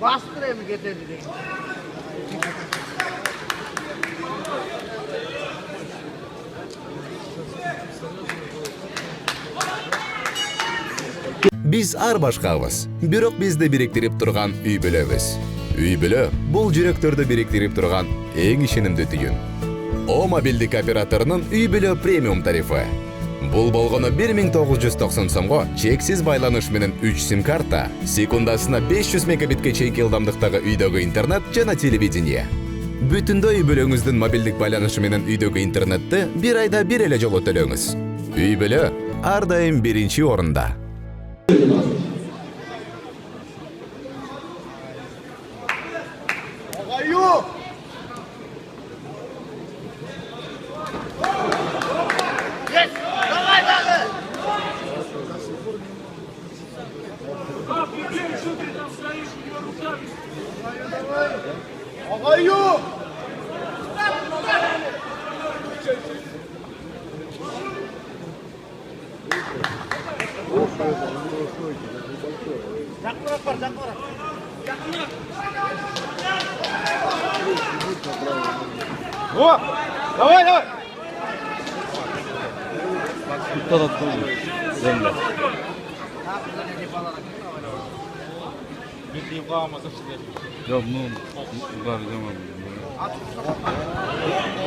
Bastırıyor mu getirdi? Biz ар башкабыз, бирок бизди бириктирип турган үй бүлөбүз. Үй бүлө бул жүрөктөрдү бириктирип турган эң ишенимдүү түйүн. О мобилдик операторунун үй бүлө премиум тарифы. Бул болгону 1990 сомго чексиз байланыш менен 3 сим карта, секундасына 500 мегабитке чейинки ылдамдыктагы үйдөгү интернет жана телевидение. Бүтүндөй үй бүлөңүздүн мобилдик байланышы менен үйдөгү интернетти бир айда бир эле жолу төлөңүз. Үй бүлө ар дайым биринчи орунда. О, давай, давай.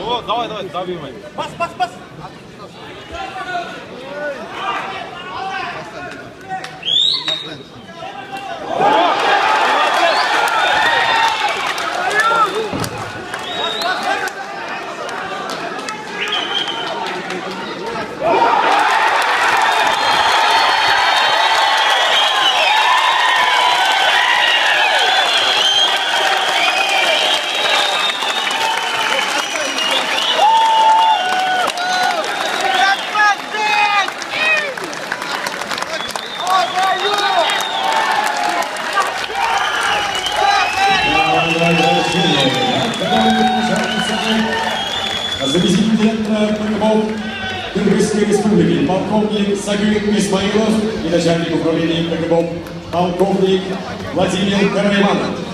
О, давай, давай, добивай. Бас, бас, бас. Заместитель ПГБО Кыргызской Республики, полковник Сагюк Исмаилов и начальник управления ПГБО полковник Владимир Карайманов.